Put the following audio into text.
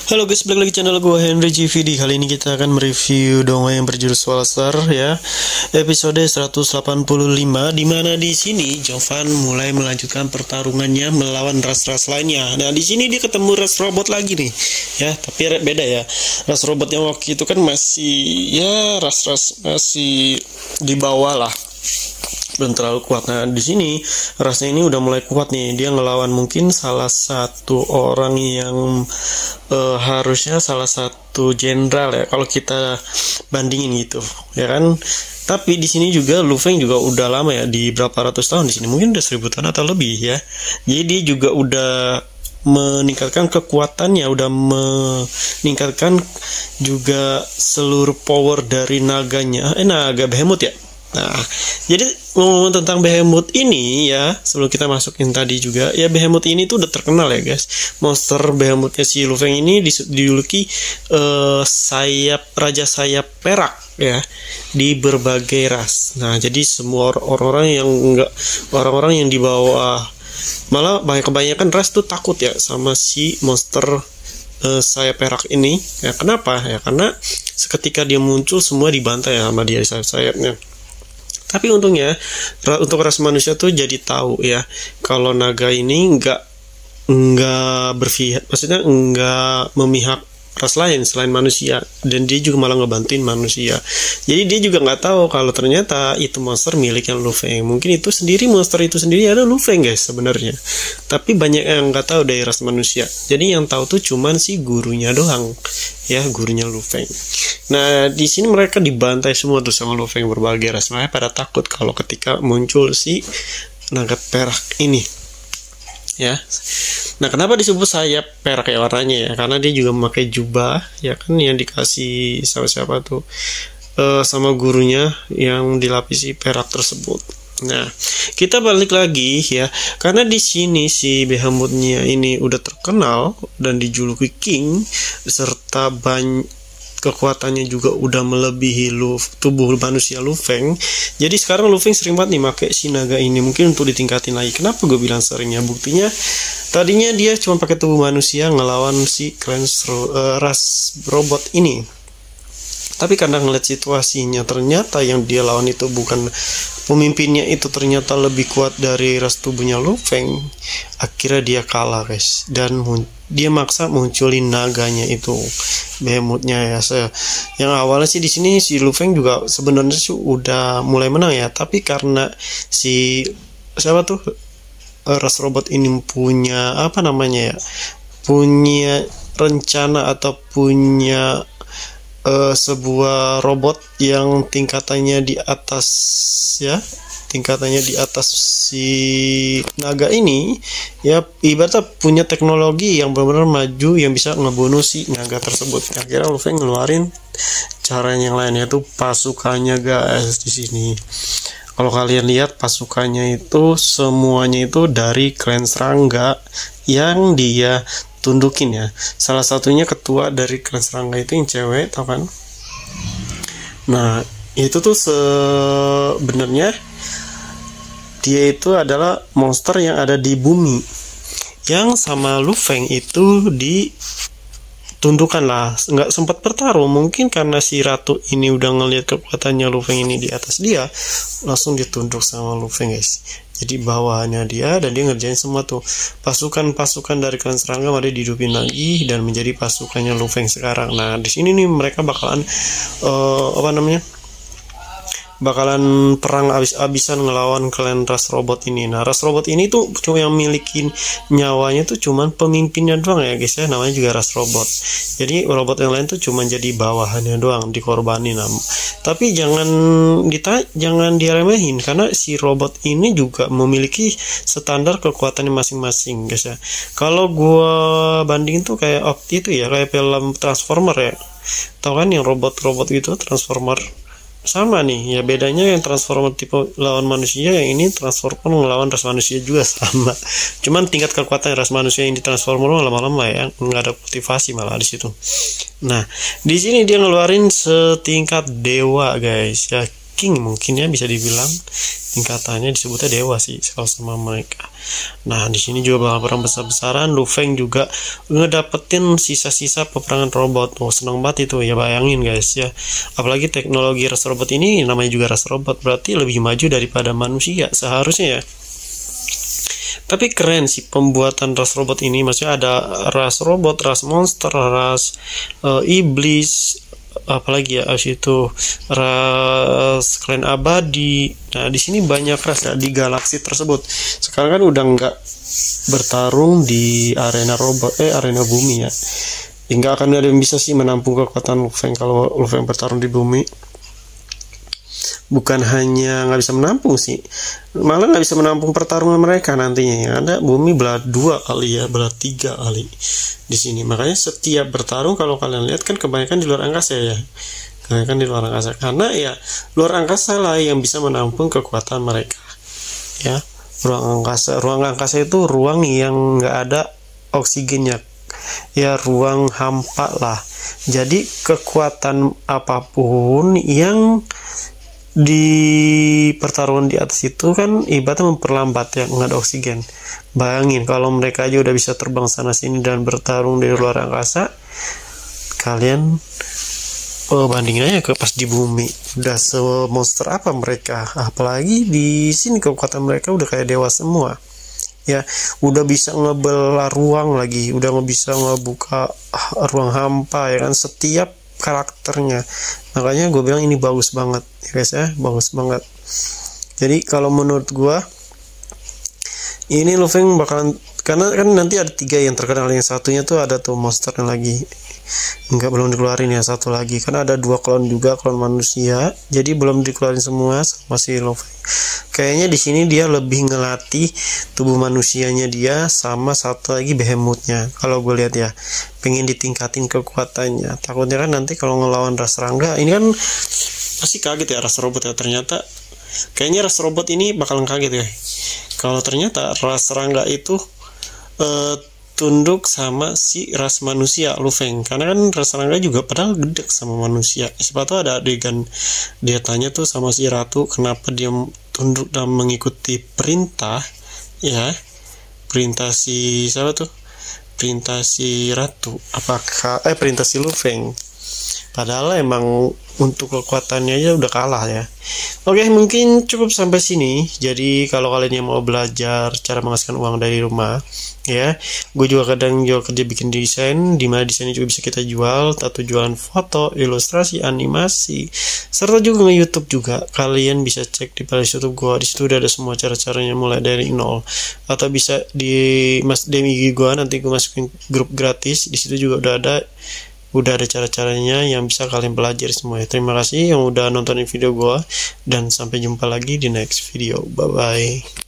Halo guys, balik lagi channel gue Henry GVD. Kali ini kita akan mereview dongeng yang berjudul Swalstar ya, episode 185, dimana di sini Jovan mulai melanjutkan pertarungannya melawan ras-ras lainnya. Nah di sini dia ketemu ras robot lagi nih ya, tapi beda ya. Ras robot yang waktu itu kan masih ya ras-ras masih di bawah lah, belum terlalu kuat. Nah di sini rasnya ini udah mulai kuat nih. Dia ngelawan mungkin salah satu orang yang harusnya salah satu jenderal ya, kalau kita bandingin gitu ya kan. Tapi di sini juga Lu Feng juga udah lama ya, di berapa ratus tahun di sini, mungkin udah 1000 tahun atau lebih ya. Jadi dia juga udah meningkatkan kekuatannya, udah meningkatkan juga seluruh power dari naganya, naga Behemoth ya. Nah, jadi ngomong tentang Behemoth ini ya, sebelum kita masukin tadi juga ya, Behemoth ini tuh udah terkenal ya guys. Monster Behemothnya si Lu Feng ini dijuluki raja sayap perak ya, di berbagai ras. Nah, jadi semua orang-orang yang di bawah, malah kebanyakan ras tuh takut ya sama si monster sayap perak ini ya. Kenapa ya? Karena seketika dia muncul semua dibantai ya sama dia sayap-sayapnya. Tapi untungnya untuk ras manusia tuh jadi tahu ya, kalau naga ini nggak berpihak, maksudnya nggak memihak ras lain selain manusia, dan dia juga malah ngebantuin manusia. Jadi dia juga nggak tahu kalau ternyata itu monster miliknya Lu Feng. Mungkin itu sendiri, monster itu sendiri ada Lu Feng guys sebenarnya. Tapi banyak yang nggak tahu dari ras manusia. Jadi yang tahu tuh cuman si gurunya doang ya, gurunya Lu Feng. Nah di sini mereka dibantai semua tuh sama Lu Feng, berbagai ras. Mereka pada takut kalau ketika muncul si naga perak ini ya. Nah kenapa disebut sayap perak ya warnanya ya? Karena dia juga memakai jubah ya kan, yang dikasih sama siapa tuh, sama gurunya yang dilapisi perak tersebut. Nah kita balik lagi ya, karena di sini si Behemothnya ini udah terkenal dan dijuluki King, serta kekuatannya juga udah melebihi tubuh manusia Lu Feng. Jadi sekarang Lu Feng sering banget nih pakai si naga ini, mungkin untuk ditingkatin lagi. Kenapa gue bilang seringnya? Buktinya tadinya dia cuma pakai tubuh manusia ngelawan si ras robot ini. Tapi karena ngeliat situasinya, ternyata yang dia lawan itu bukan pemimpinnya, itu ternyata lebih kuat dari ras tubuhnya Lu Feng. Akhirnya dia kalah guys, dan dia maksa munculin naganya itu, Behemothnya ya. Yang awalnya sih di sini si Lu Feng juga sebenarnya sih udah mulai menang ya, tapi karena si siapa tuh ras robot ini punya apa namanya ya, punya rencana atau punya sebuah robot yang tingkatannya di atas ya, tingkatannya di atas si naga ini ya, ibaratnya punya teknologi yang benar-benar maju yang bisa ngebunuh si naga tersebut. Akhirnya Lu Feng ngeluarin cara yang lain, yaitu pasukannya guys. Di sini kalau kalian lihat pasukannya itu semuanya itu dari klan serangga yang dia tundukin ya. Salah satunya ketua dari klan serangga itu yang cewek, tau kan? Nah itu tuh sebenarnya dia itu adalah monster yang ada di bumi, yang sama Lu Feng itu ditundukkan lah, nggak sempat bertarung. Mungkin karena si ratu ini udah ngelihat kekuatannya Lu Feng ini di atas dia, langsung ditunduk sama Lu Feng guys. Jadi bawahannya dia, dan dia ngerjain semua tuh pasukan-pasukan dari klan serangga malah dihidupin lagi dan menjadi pasukannya Lu Feng sekarang. Nah di sini nih mereka bakalan bakalan perang abis-abisan ngelawan klan ras robot ini. Nah ras robot ini tuh cuma yang milikin nyawanya tuh cuman pemimpinnya doang ya guys ya, namanya juga ras robot. Jadi robot yang lain tuh cuma jadi bawahannya doang, dikorbanin. Tapi jangan diremehin, karena si robot ini juga memiliki standar kekuatannya masing-masing guys ya. Kalau gua bandingin tuh kayak itu ya, kayak film Transformer ya, tau kan yang robot-robot gitu, Transformer. Sama nih ya, bedanya yang Transformer tipe lawan manusia, yang ini Transformer ngelawan ras manusia juga sama, cuman tingkat kekuatan ras manusia yang di Transformer lama-lama ya nggak ada motivasi malah di situ. Nah di sini dia ngeluarin setingkat dewa guys ya, king mungkin ya, bisa dibilang tingkatannya disebutnya dewa sih kalau sama mereka. Nah di sini juga bakal perang besar-besaran. Lu Feng juga ngedapetin sisa-sisa peperangan robot. Oh seneng banget itu ya, bayangin guys ya, apalagi teknologi ras robot ini, namanya juga ras robot, berarti lebih maju daripada manusia seharusnya ya. Tapi keren sih pembuatan ras robot ini, maksudnya ada ras robot, ras monster, ras iblis, apalagi ya itu ras klan abadi. Nah di sini banyak ras ya di galaksi tersebut. Sekarang kan udah nggak bertarung di arena robot, arena bumi ya. Hingga akan ada yang bisa sih menampung kekuatan Lu Feng kalau Lu Feng bertarung di bumi. Bukan hanya nggak bisa menampung sih, malah nggak bisa menampung pertarungan mereka nantinya. Yang ada bumi belah 2 kali ya, belah 3 kali di sini. Makanya setiap bertarung kalau kalian lihat kan kebanyakan di luar angkasa ya, kebanyakan di luar angkasa, karena ya luar angkasa lah yang bisa menampung kekuatan mereka ya. Ruang angkasa itu ruang yang nggak ada oksigennya ya, ruang hampa lah. Jadi kekuatan apapun yang di pertarungan di atas itu kan ibaratnya memperlambat ya, nggak ada oksigen. Bayangin kalau mereka aja udah bisa terbang sana sini dan bertarung di luar angkasa, kalian bandingin aja ke pas di bumi udah semonster apa mereka. Apalagi di sini kekuatan mereka udah kayak dewa semua ya, udah bisa ngebelah ruang lagi, udah bisa ngebuka ruang hampa ya kan, setiap karakternya. Makanya gue bilang ini bagus banget ya guys ya, bagus banget. Jadi kalau menurut gue ini Lu Feng bakalan, karena kan nanti ada 3 yang terkenal, yang satunya tuh ada tuh monsternya lagi enggak, belum dikeluarin ya, satu lagi karena ada 2 klon juga, klon manusia, jadi belum dikeluarin semua sama si Lu Feng. Kayaknya di sini dia lebih ngelatih tubuh manusianya dia, sama satu lagi behemothnya kalau gue lihat ya, pengen ditingkatin kekuatannya. Takutnya kan nanti kalau ngelawan ras serangga ini kan pasti kaget ya ras robot ya, ternyata kayaknya ras robot ini bakalan kaget ya kalau ternyata ras serangga itu tunduk sama si ras manusia Lu Feng, karena kan ras serangga juga padahal gede sama manusia. Siapa tahu ada adegan dia tanya tuh sama si ratu kenapa dia tunduk dan mengikuti perintah ya, perintah si siapa tuh, perintah si ratu, apakah perintah si Lu Feng, padahal emang untuk kekuatannya aja udah kalah ya. Oke, mungkin cukup sampai sini. Jadi kalau kalian yang mau belajar cara menghasilkan uang dari rumah ya, gue juga kadang kerja bikin desain, dimana desainnya juga bisa kita jual, atau jualan foto, ilustrasi, animasi, serta juga nge-YouTube juga. Kalian bisa cek di playlist YouTube gue, di situ udah ada semua cara-caranya mulai dari nol, atau bisa di DM IG gue, nanti gue masukin grup gratis, di situ juga udah ada cara-caranya yang bisa kalian pelajari semua ya. Terima kasih yang udah nontonin video gue, dan sampai jumpa lagi di next video. Bye bye.